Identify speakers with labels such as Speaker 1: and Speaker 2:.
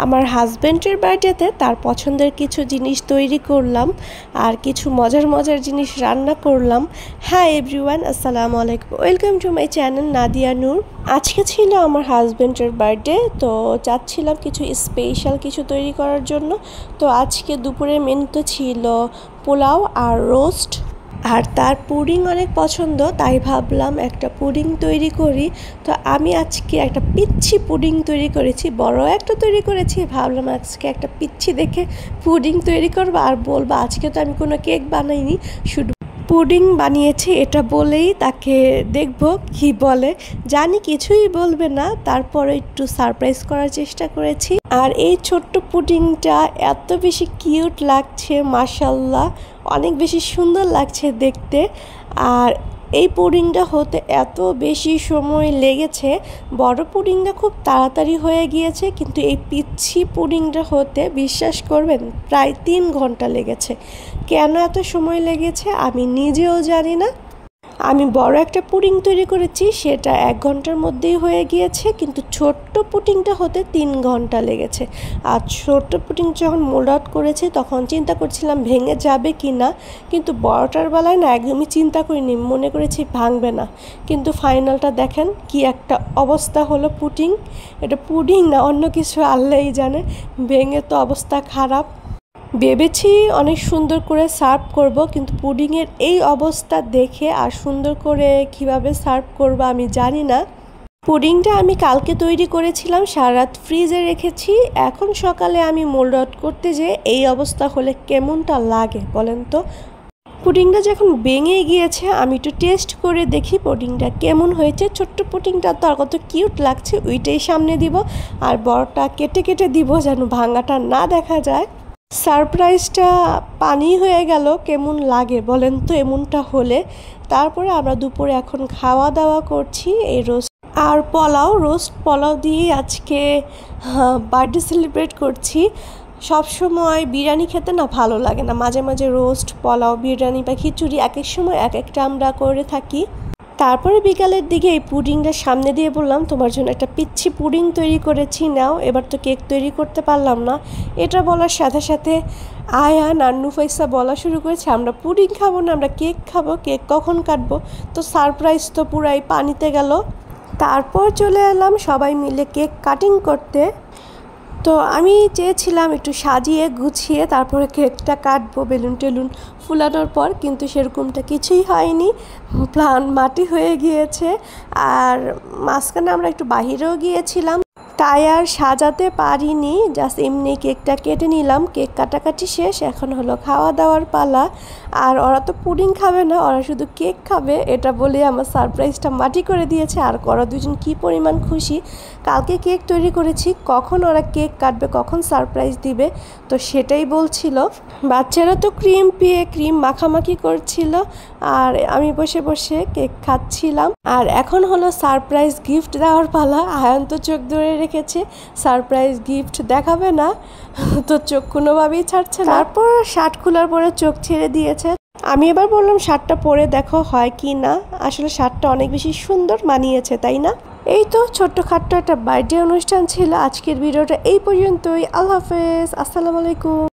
Speaker 1: আমার হাজবেন্ডের বার্থডেতে তার পছন্দের কিছু জিনিস তৈরি করলাম আর কিছু মজার মজার জিনিস রান্না করলাম। হ্যাঁ এভরিওয়ান, আসসালামু আলাইকুম, welcome to my channel Nadia Noor. আজকে ছিল আমার হাজবেন্ডের বার্থডে, তো চাচ্ছিলাম কিছু স্পেশাল কিছু তৈরি করার জন্য। তো আজকে দুপুরের মেনুতে ছিল পোলাও আর রোস্ট, আর তার পুডিং অনেক পছন্দ, তাই ভাবলাম একটা পুডিং তৈরি করি। তো আমি আজকে একটা পিচ্ছি পুডিং তৈরি করেছি, বড় একটা তৈরি করেছি। ভাবলাম আজকে একটা পিচ্ছি দেখে পুডিং তৈরি করবো আর বলবো আজকে তো আমি কোনো কেক বানাইনি, শুধু পুডিং বানিয়েছি, এটা বলেই তাকে দেখব কি বলে। জানি কিছুই বলবে না, তারপরে একটু সারপ্রাইজ করার চেষ্টা করেছি। আর এই ছোট্ট পুডিংটা এত বেশি কিউট লাগছে, মাশাল্লাহ অনেক বেশি সুন্দর লাগছে দেখতে। আর এই পুডিংটা হতে এত বেশি সময় লেগেছে, বড় পুডিংটা খুব তাড়াতাড়ি হয়ে গিয়েছে, কিন্তু এই পিচ্ছি পুডিংটা হতে বিশ্বাস করবেন প্রায় 3 ঘন্টা লেগেছে। কেন এত সময় লেগেছে আমি নিজেও জানি না। আমি বড় একটা পুডিং তৈরি করেছি, সেটা 1 ঘন্টার মধ্যেই হয়ে গিয়েছে, কিন্তু ছোট্ট পুডিংটা হতে 3 ঘন্টা লেগেছে। আর ছোট্ট পুডিং যখন মোল্ড আউট করেছি তখন চিন্তা করছিলাম ভেঙে যাবে কি না, কিন্তু বড়টার বেলায় না একদমই চিন্তা করিনি, মনে করেছি ভাঙবে না। কিন্তু ফাইনালটা দেখেন কি একটা অবস্থা হলো পুডিং। এটা পুডিং না অন্য কিছু আল্লাহই জানে, ভেঙে তো অবস্থা খারাপ। ভেবেছি অনেক সুন্দর করে সার্ভ করব, কিন্তু পুডিংয়ের এই অবস্থা দেখে আর সুন্দর করে কিভাবে সার্ভ করব আমি জানি না। পুডিংটা আমি কালকে তৈরি করেছিলাম, সারা রাত ফ্রিজে রেখেছি। এখন সকালে আমি মোল্ড আউট করতে যেয়ে এই অবস্থা হলে কেমনটা লাগে বলেন তো। পুডিংটা যখন ভেঙে গিয়েছে আমি একটু টেস্ট করে দেখি পুডিংটা কেমন হয়েছে। ছোট্ট পুডিংটা তো আর কত কিউট লাগছে, ওইটাই সামনে দিব, আর বড়টা কেটে কেটে দিব যেন ভাঙাটা না দেখা যায়। সারপ্রাইজটা পানি হয়ে গেল, কেমন লাগে বলেন তো এমনটা হলে। তারপরে আমরা দুপুরে এখন খাওয়া দাওয়া করছি এই রোস্ট আর পোলাও, রোস্ট পোলাও দিয়ে আজকে বার্থডে সেলিব্রেট করছি। সব সময় বিরিয়ানি খেতে না ভালো লাগে না, মাঝে মাঝে রোস্ট পোলাও বিরিয়ানি বা খিচুড়ি এক এক সময় এক একটা আমরা করে থাকি। তারপরে বিকালের দিকে এই পুডিংটা সামনে দিয়ে বললাম তোমার জন্য একটা পিচ্ছি পুডিং তৈরি করেছি, নাও। এবার তো কেক তৈরি করতে পারলাম না। এটা বলার সাথে সাথে আয়ান আর নুফাইসা বলা শুরু করেছে আমরা পুডিং খাবো না, আমরা কেক খাবো, কেক কখন কাটবো। তো সারপ্রাইজ তো পুরাই পানিতে গেল। তারপর চলে এলাম সবাই মিলে কেক কাটিং করতে। তো আমি চেয়েছিলাম একটু সাজিয়ে গুছিয়ে তারপরে কেকটা কাটবো বেলুন টেলুন ফুলানোর পর, কিন্তু সেরকমটা কিছুই হয়নি, প্ল্যান মাটি হয়ে গিয়েছে। আর মাঝখানে আমরা একটু বাহিরেও গিয়েছিলাম, তাই আর সাজাতে পারিনি, জাস্ট এমনি কেকটা কেটে নিলাম। কেক কাটাকাটি শেষ, এখন হলো খাওয়া দাওয়ার পালা। আর ওরা তো পুডিং খাবে না, ওরা শুধু কেক খাবে, এটা বলে আমার সারপ্রাইজটা মাটি করে দিয়েছে। আর ওরা দুজন কী পরিমাণ খুশি, কালকে কেক তৈরি করেছি, কখন ওরা কেক কাটবে, কখন সারপ্রাইজ দিবে, তো সেটাই বলছিল। বাচ্চারা তো ক্রিম পেয়ে ক্রিম মাখামাখি করছিল, আর আমি বসে বসে কেক খাচ্ছিলাম। আর এখন হলো সারপ্রাইজ গিফট দেওয়ার পালা। আয়ান তো চোখ ধরে রেখেছে, সারপ্রাইজ গিফট দেখাবে না, তো চোখ কোনোভাবেই ছাড়ছে না। তারপর শার্ট খোলার পরে চোখ ছেড়ে দিয়েছে। আমি এবার বললাম শার্টটা পরে দেখো হয় কি না। আসলে শার্টটা অনেক বেশি সুন্দর মানিয়েছে, তাই না? এই তো ছোট্টখাট্ট একটা বার্থডে অনুষ্ঠান ছিল। আজকের ভিডিওটা এই পর্যন্তই। আল্লাহ হাফেজ, আসসালামু আলাইকুম।